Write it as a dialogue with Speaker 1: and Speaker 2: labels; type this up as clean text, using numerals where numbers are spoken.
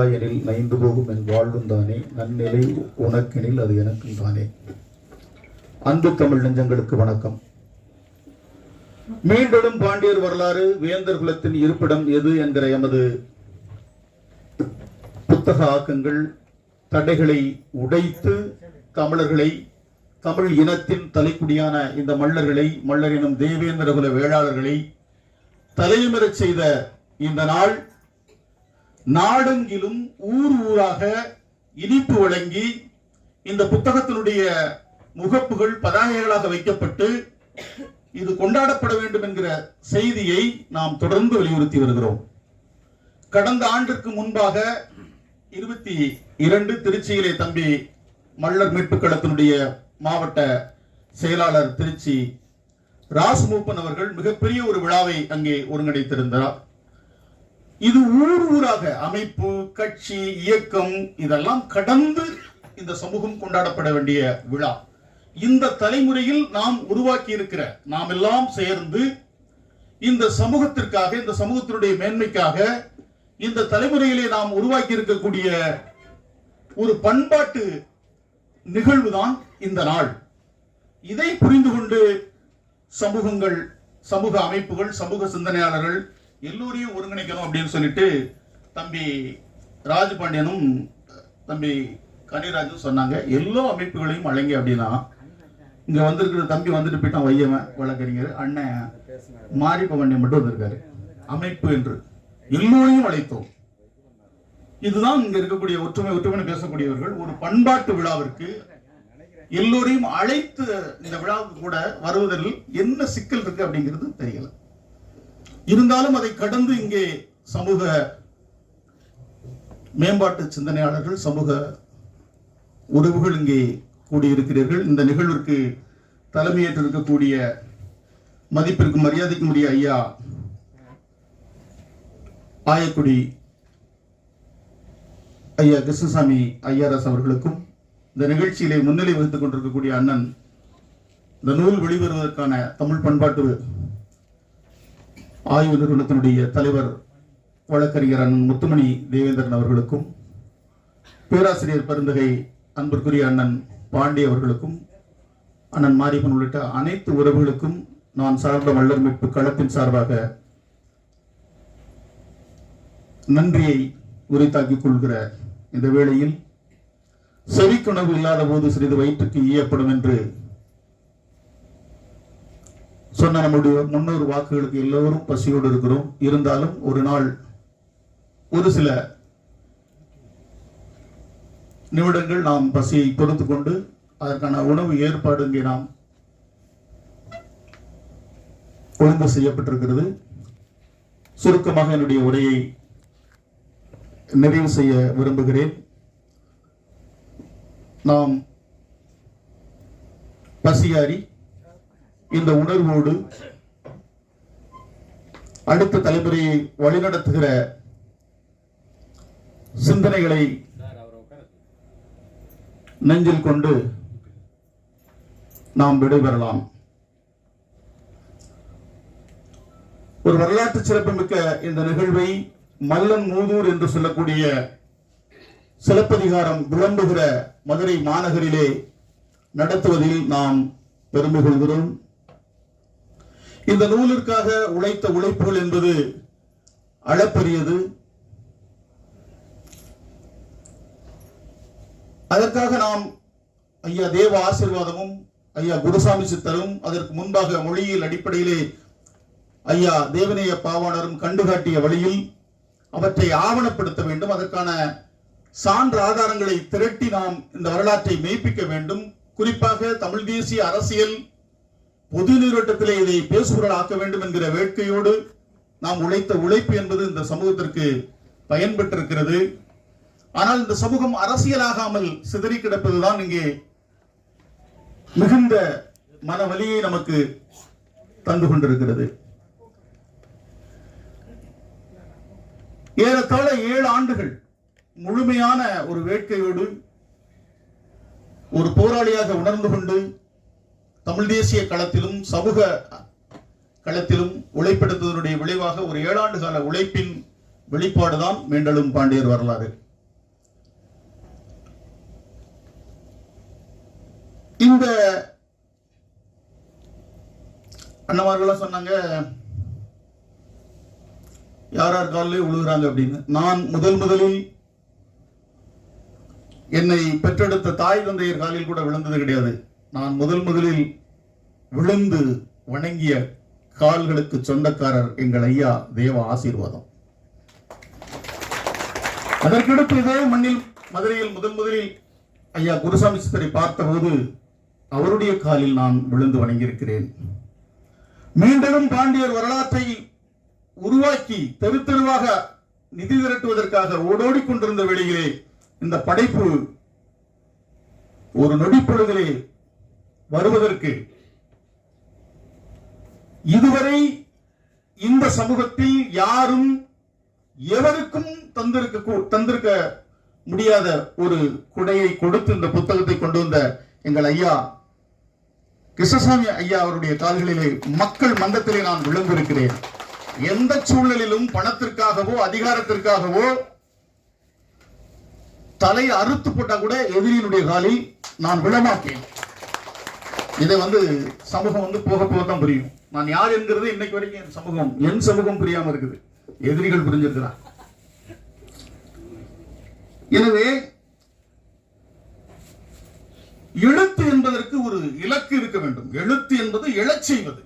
Speaker 1: நில்லாயெனில் நைந்து போகும் என் வாழ்வும் தானே, நன்னிலை உனக்கெனில் அது எனக்கும் தானே. அன்பு தமிழ் நெஞ்சங்களுக்கு வணக்கம். மீண்டும் பாண்டியர் வரலாறு வேந்தர் குலத்தின் இருப்பிடம் எது என்கிற எமது புத்தக ஆக்கங்கள் தடைகளை உடைத்து தமிழர்களை, தமிழ் இனத்தின் தலைக்குடியான இந்த மல்லர்களை, மல்லர் எனும் தேவேந்திர குல வேளாளர்களை தலையுமிரச் செய்த இந்த நாள் நாடெங்கிலும் ஊர் ஊராக இனிப்பு வழங்கி இந்த புத்தகத்தினுடைய முகப்புகள் பதாகைகளாக வைக்கப்பட்டு இது கொண்டாடப்பட வேண்டும் என்கிற செய்தியை நாம் தொடர்ந்து வலியுறுத்தி வருகிறோம். கடந்த ஆண்டிற்கு முன்பாக 22 திருச்சியிலே தம்பி மல்லர் மீட்பு களத்தினுடைய மாவட்ட செயலாளர் திருச்சி ராஸ்மூப்பன் அவர்கள் மிகப்பெரிய ஒரு விழாவை அங்கே ஒருங்கிணைத்திருந்தார். இது ஊர் ஊராக அமைப்பு, கட்சி, இயக்கம் இதெல்லாம் கடந்து இந்த சமூகம் கொண்டாடப்பட வேண்டிய விழா. இந்த தலைமுறையில் நாம் உருவாக்கி இருக்கிற நாம் எல்லாம் சேர்ந்து இந்த சமூகத்திற்காக, இந்த சமூகத்தினுடைய மேன்மைக்காக இந்த தலைமுறையிலே நாம் உருவாக்கி இருக்கக்கூடிய ஒரு பண்பாட்டு நிகழ்வுதான் இந்த நாள். இதை புரிந்து கொண்டு சமூகங்கள், சமூக அமைப்புகள், சமூக சிந்தனையாளர்கள் எல்லோரையும் ஒருங்கிணைக்கணும் அப்படின்னு சொல்லிட்டு தம்பி ராஜபாண்டியனும் தம்பி கனிராஜும் சொன்னாங்க. எல்லா அமைப்புகளையும் அழைங்க அப்படின்னா இங்க வந்திருக்கிற தம்பி வந்துட்டு போயிட்டான், வையவன் வழக்கறிஞர் அண்ணன் மாரிப்பவண்ணி மட்டும் வந்திருக்காரு. அமைப்பு என்று எல்லோரையும் அழைத்தோம். இதுதான் இங்க இருக்கக்கூடிய ஒற்றுமை பேசக்கூடியவர்கள். ஒரு பண்பாட்டு விழாவிற்கு எல்லோரையும் அழைத்து இந்த விழாவுக்கு கூட வருவதில் என்ன சிக்கல் இருக்கு அப்படிங்கிறது தெரியல. இருந்தாலும் அதை கடந்து இங்கே சமூக மேம்பாட்டு சிந்தனையாளர்கள், சமூக உறவுகள் இங்கே கூடியிருக்கிறீர்கள். இந்த நிகழ்விற்கு தலைமையேற்று இருக்கக்கூடிய மதிப்பிற்கும் மரியாதைக்கும் உரிய ஐயா ஆயக்குடி ஐயா கிருஷ்ணசாமி ஐயாரஸ் அவர்களுக்கும், இந்த நிகழ்ச்சியிலே முன்னிலை வகித்துக் கொண்டிருக்கக்கூடிய அண்ணன், இந்த நூல் வெளிவருவதற்கான தமிழ் பண்பாட்டு ஆய்வு நிறுவனத்தினுடைய தலைவர் வழக்கறிஞர் அண்ணன் முத்துமணி தேவேந்திரன் அவர்களுக்கும், பேராசிரியர் பெருந்தகை அன்பிற்குரிய அண்ணன் பாண்டி அவர்களுக்கும், அண்ணன் மாரியப்பன் உள்ளிட்ட அனைத்து உறவுகளுக்கும் நான் சார்ந்த மல்லர் மீட்பு களத்தின் சார்பாக நன்றியை உரித்தாக்கிக் கொள்கிற இந்த வேளையில், செவிக்குணவு இல்லாத போது சிறிது வயிற்றுக்கு ஈயப்படும் என்று சொன்ன நம்முடைய முன்னோர் வாக்குகளுக்கு எல்லோரும் பசியோடு இருக்கிறோம். இருந்தாலும் ஒரு நாள் ஒரு சில நிமிடங்கள் நாம் பசியை பொறுத்துக் கொண்டு அதற்கான உணவு ஏற்பாடு இங்கே நாம் ஒழுங்கு செய்யப்பட்டிருக்கிறது. சுருக்கமாக என்னுடைய உரையை நிறைவு செய்ய விரும்புகிறேன். நாம் பசியாரி இந்த உணர்வோடு அடுத்த தலைமுறையை வழிநடத்துகிற சிந்தனைகளை நெஞ்சில் கொண்டு நாம் விடைபெறலாம். ஒரு வரலாற்று சிறப்புமிக்க இந்த நிகழ்வை மல்லன் மூதூர் என்று சொல்லக்கூடிய சிலப்பதிகாரம் விளம்புகிற மதுரை மாநகரிலே நடத்துவதில் நாம் பெருமை கொள்கிறோம். இந்த நூலிற்காக உழைத்த உழைப்புகள் என்பது அளப்பரியது. அதற்காக நாம் ஐயா தேவ ஆசீர்வாதமும் ஐயா குருசாமி சித்தரும், அதற்கு முன்பாக மொழியியல் அடிப்படையிலே ஐயா தேவநேய பாவாணரும் கண்டுகாட்டிய வழியில் அவற்றை ஆவணப்படுத்த வேண்டும். அதற்கான சான்று ஆதாரங்களை திரட்டி நாம் இந்த வரலாற்றை மெய்ப்பிக்க வேண்டும். குறிப்பாக தமிழ் தேசிய அரசியல் பொது நீரோட்டத்திலே இதை பேசுபொருள் ஆக்க வேண்டும் என்கிற வேட்கையோடு நாம் உழைத்த உழைப்பு என்பது இந்த சமூகத்திற்கு பயன்பெற்றிருக்கிறது. ஆனால் இந்த சமூகம் அரசியலாகாமல் சிதறி கிடப்பதுதான் இங்கே மிகுந்த மனவலியை நமக்கு தந்து கொண்டிருக்கிறது. ஏறத்தாழ 7 ஆண்டுகள் முழுமையான ஒரு வேட்கையோடு ஒரு போராளியாக உணர்ந்து கொண்டு தமிழ் தேசிய களத்திலும் சமூக களத்திலும் உழைப்பெடுத்ததனுடைய விளைவாக ஒரு 7 ஆண்டு கால உழைப்பின் வெளிப்பாடுதான் மீண்டலும் பாண்டியர் வரலாறு. இந்த அண்ணமார்கள்லாம் சொன்னாங்க, யார் யார் காலிலே விழுகிறாங்க அப்படின்னு. நான் முதலில் என்னை பெற்றெடுத்த தாய் தந்தையர் காலில் கூட விழுந்தது கிடையாது. நான் முதலில் விழுந்து வணங்கிய கால்களுக்கு சொந்தக்காரர் எங்கள் ஐயா தேவ ஆசீர்வாதம். அதற்கடுத்து இதே மண்ணில் மதுரையில் முதலில் ஐயா குருசாமி சித்தரை பார்த்தபோது அவருடைய காலில் நான் விழுந்து வணங்கியிருக்கிறேன். மீண்டும் பாண்டியர் வரலாற்றை உருவாக்கி தெரு தெருவாக நிதி திரட்டுவதற்காக ஓடோடி கொண்டிருந்த வேளையிலே இந்த படைப்பு ஒரு நொடிப்பொழுதிலே வருவதற்கு இதுவரை இந்த சமூகத்தில் யாரும் எவருக்கும் தந்திருக்க முடியாத ஒரு குடையை கொடுத்து இந்த புத்தகத்தை கொண்டு வந்த எங்கள் ஐயா கிருஷ்ணசாமி ஐயா அவருடைய கால்களிலே மக்கள் மன்றத்திலே நான் விழுந்திருக்கிறேன். எந்த சூழலிலும் பணத்திற்காகவோ அதிகாரத்திற்காகவோ தலை அறுத்து போட்டா கூட எதிரியினுடைய காலில் நான் விழமாட்டேன். இதை சமூகம் போக போகத்தான் புரியும். நான் யார் என்கிறது இன்னைக்கு வரைக்கும் என் சமூகம் புரியாம இருக்குது. எதிரிகள் புரிஞ்சிருக்கிறார். எனவே எழுத்து என்பதற்கு ஒரு இலக்கு இருக்க வேண்டும். எழுத்து என்பது எழச் செய்வது.